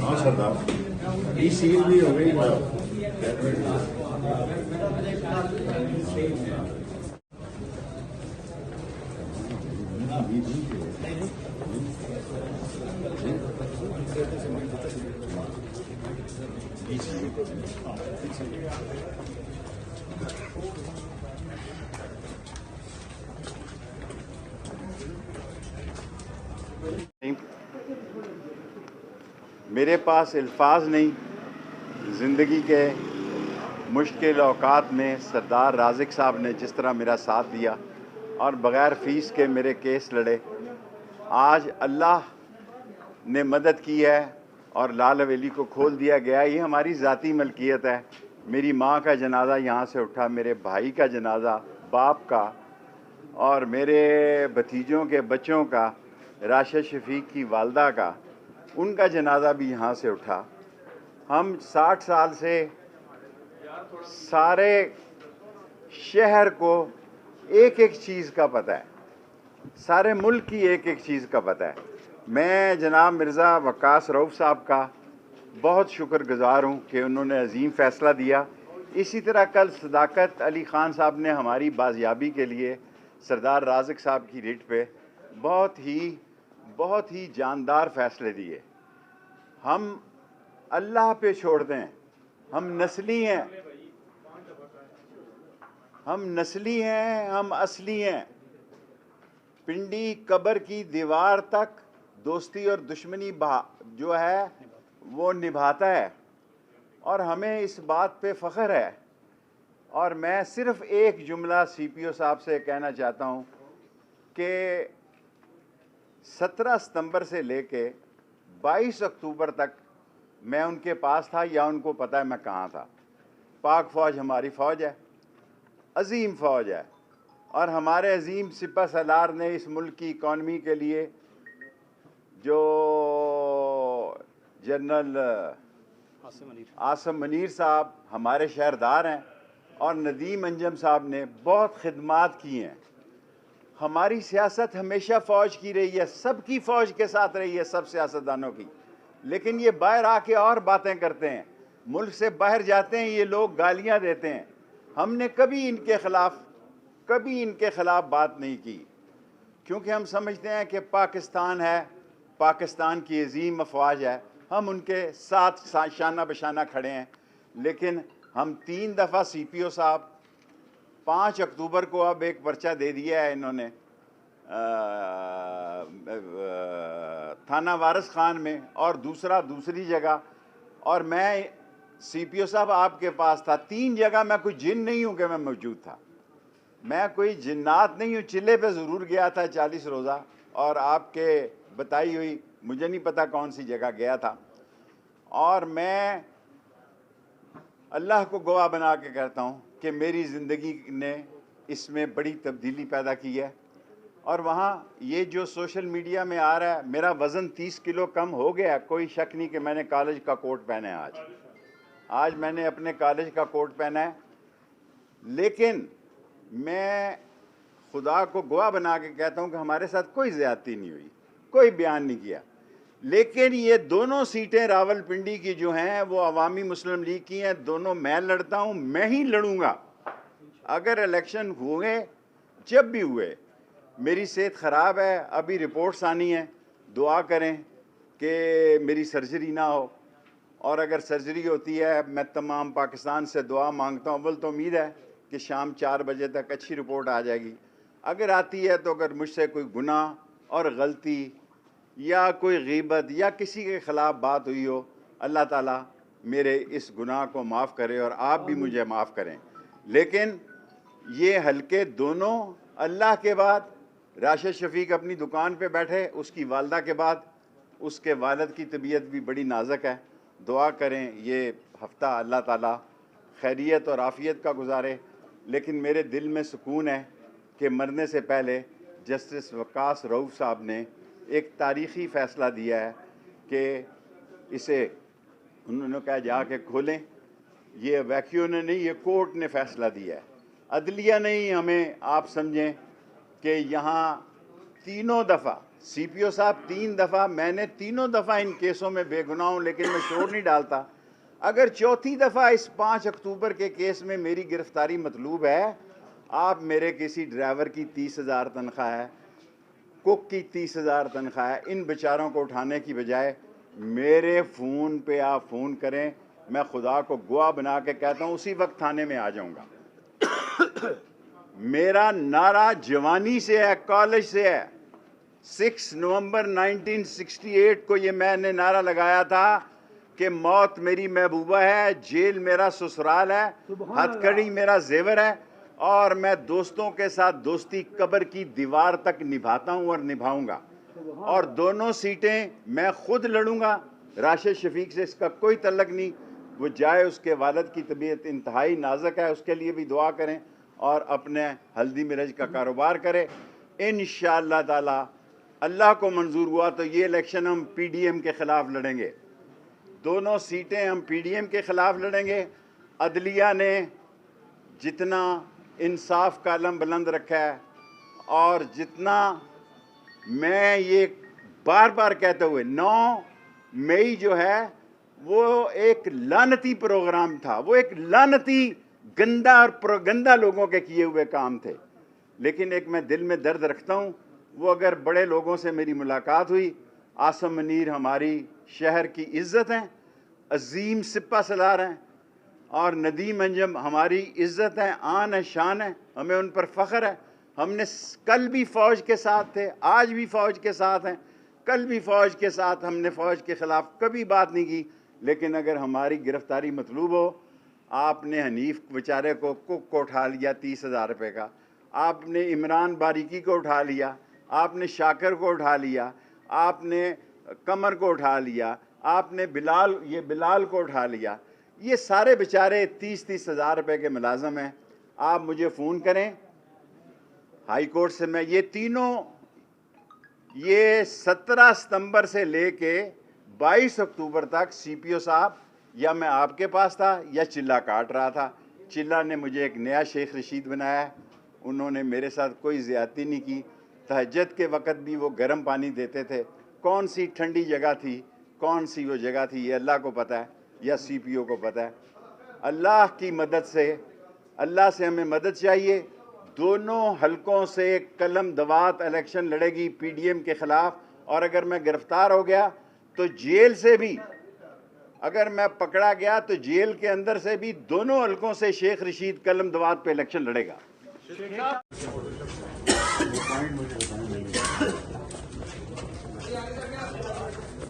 हाँ सरदार, ये सील भी हो गई। मेरे पास अल्फाज नहीं ज़िंदगी के मुश्किल औकात में सरदार राज़िक साहब ने जिस तरह मेरा साथ दिया और बग़ैर फ़ीस के मेरे केस लड़े। आज अल्लाह ने मदद की है और लाल हवेली को खोल दिया गया। ये हमारी ज़ाती मलकियत है। मेरी माँ का जनाजा यहाँ से उठा, मेरे भाई का जनाजा, बाप का, और मेरे भतीजों के बच्चों का, राशिद शफीक की वालदा का, उनका जनाजा भी यहाँ से उठा। हम 60 साल से सारे शहर को एक एक चीज़ का पता है, सारे मुल्क की एक एक चीज़ का पता है। मैं जनाब मिर्ज़ा वक्कास रऊफ़ साहब का बहुत शुक्रगुज़ार हूँ कि उन्होंने अजीम फ़ैसला दिया। इसी तरह कल सदाकत अली ख़ान साहब ने हमारी बाजियाबी के लिए सरदार राज़िक साहब की रिट पे बहुत ही जानदार फ़ैसले दिए। हम अल्लाह पे छोड़ दें, हम नस्ली हैं, हम असली हैं। पिंडी कब्र की दीवार तक दोस्ती और दुश्मनी जो है वो निभाता है और हमें इस बात पे फ़ख्र है। और मैं सिर्फ़ एक जुमला सीपीओ साहब से कहना चाहता हूँ कि 17 सितंबर से लेके 22 अक्टूबर तक मैं उनके पास था, या उनको पता है मैं कहाँ था। पाक फ़ौज हमारी फ़ौज है, अजीम फ़ौज है, और हमारे अजीम सिपह सलार ने इस मुल्क की इकॉनमी के लिए जो जनरल आसिम मुनीर साहब हमारे शहरदार हैं, और नदीम अंजम साहब ने बहुत खिदमात की हैं। हमारी सियासत हमेशा फ़ौज की रही है, सबकी फ़ौज के साथ रही है, सब सियासतदानों की। लेकिन ये बाहर आके और बातें करते हैं, मुल्क से बाहर जाते हैं, ये लोग गालियां देते हैं। हमने कभी इनके ख़िलाफ़ बात नहीं की, क्योंकि हम समझते हैं कि पाकिस्तान है, पाकिस्तान की अजीम अफवाज है, हम उनके साथ शाना बशाना खड़े हैं। लेकिन हम 3 दफ़ा सीपीओ साहब, 5 अक्टूबर को अब एक पर्चा दे दिया है इन्होंने थाना वारिस खान में, और दूसरी जगह। और मैं सीपीओ साहब आपके पास था 3 जगह। मैं कोई जिन नहीं हूँ कि मैं मौजूद था, मैं कोई जिन्नात नहीं हूँ। चिल्ले पे ज़रूर गया था 40 रोज़ा, और आपके बताई हुई मुझे नहीं पता कौन सी जगह गया था। और मैं अल्लाह को गवाह बना के कहता हूँ कि मेरी ज़िंदगी ने इसमें बड़ी तब्दीली पैदा की है। और वहाँ ये जो सोशल मीडिया में आ रहा है, मेरा वज़न 30 किलो कम हो गया, कोई शक नहीं कि मैंने कॉलेज का कोट पहना है। आज मैंने अपने कॉलेज का कोट पहना है। लेकिन मैं खुदा को गवाह बना के कहता हूँ कि हमारे साथ कोई ज़्यादती नहीं हुई, कोई बयान नहीं किया। लेकिन ये दोनों सीटें रावलपिंडी की जो हैं वो अवामी मुस्लिम लीग की हैं, दोनों मैं लड़ता हूँ, मैं ही लड़ूंगा। अगर इलेक्शन हुए, जब भी हुए, मेरी सेहत ख़राब है, अभी रिपोर्ट्स आनी है, दुआ करें कि मेरी सर्जरी ना हो, और अगर सर्जरी होती है मैं तमाम पाकिस्तान से दुआ मांगता हूँ। अव्वल तो उम्मीद है कि शाम 4 बजे तक अच्छी रिपोर्ट आ जाएगी। अगर आती है तो अगर मुझसे कोई गुनाह और गलती या कोई गीबत या किसी के ख़िलाफ़ बात हुई हो, अल्लाह ताला मेरे इस गुनाह को माफ़ करे और आप भी मुझे माफ़ करें। लेकिन ये हल्के दोनों, अल्लाह के बाद राशिद शफीक अपनी दुकान पे बैठे, उसकी वालदा के बाद उसके वालिद की तबीयत भी बड़ी नाजुक है। दुआ करें ये हफ़्ता अल्लाह ताला खैरियत और आफ़ियत का गुजारे। लेकिन मेरे दिल में सुकून है कि मरने से पहले जस्टिस वक्कास रऊफ़ साहब ने एक तारीख़ी फ़ैसला दिया है कि इसे उन्होंने कहा जाके खोलें। ये वैक्यू ने नहीं, ये कोर्ट ने फ़ैसला दिया है, अदलिया नहीं। हमें आप समझें कि यहाँ तीनों दफ़ा سی پی او صاحب 3 دفعہ، میں نے تینوں دفعہ ان کیسوں میں بے گناہ ہوں لیکن میں شور نہیں ڈالتا. اگر چوتھی دفعہ اس 5 اکتوبر کے کیس میں میری گرفتاری مطلوب ہے، آپ میرے کسی ڈرائیور کی 30,000 تنخواہ ہے، کک کی 30,000 تنخواہ ہے، ان بیچاروں کو اٹھانے کی بجائے میرے فون پہ آپ فون کریں، میں خدا کو گواہ بنا کے کہتا ہوں اسی وقت تھانے میں آ جاؤں گا. میرا نعرہ جوانی سے ہے، کالج سے ہے. 6 نومبر 1968 کو یہ میں نے نعرہ لگایا تھا کہ موت میری محبوبہ ہے، جیل میرا سسرال ہے، ہتھ کڑی میرا زیور ہے، اور میں دوستوں کے ساتھ دوستی قبر کی دیوار تک نبھاتا ہوں اور نبھاؤں گا. اور دونوں سیٹیں میں خود لڑوں گا. راشد شفیق سے اس کا کوئی تعلق نہیں، وہ جائے، اس کے والد کی طبیعت انتہائی نازک ہے، اس کے لیے بھی دعا کریں اور اپنے ہلدی مرج کا کاروبار کرے. انشاءاللہ تعالی اللہ کو منظور ہوا تو یہ الیکشن ہم پی ڈی ایم کے خلاف لڑیں گے. دونوں سیٹیں ہم پی ڈی ایم کے خلاف لڑیں گے. عدلیہ نے جتنا انصاف کا علم بلند رکھا ہے اور جتنا، میں یہ بار بار کہتے ہوئے 9 مئی جو ہے وہ ایک لعنتی پروگرام تھا، وہ ایک لعنتی گندا اور پروگندا لوگوں کے کیے ہوئے کام تھے. لیکن ایک میں دل میں درد رکھتا ہوں، وہ اگر بڑے لوگوں سے میری ملاقات ہوئی، عاصم منیر ہماری شہر کی عزت ہیں، عظیم سپہ سالار ہیں، اور ندیم انجم ہماری عزت ہیں، آن ہے، شان ہے، ہمیں ان پر فخر ہے. ہم نے کل بھی فوج کے ساتھ تھے، آج بھی فوج کے ساتھ ہیں، کل بھی فوج کے ساتھ. ہم نے فوج کے خلاف کبھی بات نہیں کی. لیکن اگر ہماری گرفتاری مطلوب ہو، آپ نے حنیف بیچارے کو کک کو اٹھا لیا 30,000 روپے کا، آپ نے عمران باریکی کو اٹھا لیا، آپ نے شاکر کو اٹھا لیا، آپ نے قمر کو اٹھا لیا، آپ نے بلال کو اٹھا لیا. یہ سارے بیچارے 30,000 روپے کے ملازم ہیں. آپ مجھے فون کریں ہائی کورٹ سے. میں یہ تینوں، یہ 17 ستمبر سے لے کے 22 اکتوبر تک سی پی او صاحب یا میں آپ کے پاس تھا یا چلہ کاٹ رہا تھا. چلہ نے مجھے ایک نیا شیخ رشید بنایا ہے، انہوں نے میرے ساتھ کوئی زیادتی نہیں کی. تہجد کے وقت بھی وہ گرم پانی دیتے تھے. کون سی ٹھنڈی جگہ تھی، کون سی وہ جگہ تھی، یہ اللہ کو پتہ ہے یا سی پی او کو پتہ ہے. اللہ کی مدد سے، اللہ سے ہمیں مدد چاہیے. دونوں حلقوں سے قلم دوات الیکشن لڑے گی پی ڈی ایم کے خلاف. اور اگر میں گرفتار ہو گیا تو جیل سے بھی، اگر میں پکڑا گیا تو جیل کے اندر سے بھی دونوں حلقوں سے شیخ رشید قلم دوات پہ الیکشن لڑے گا.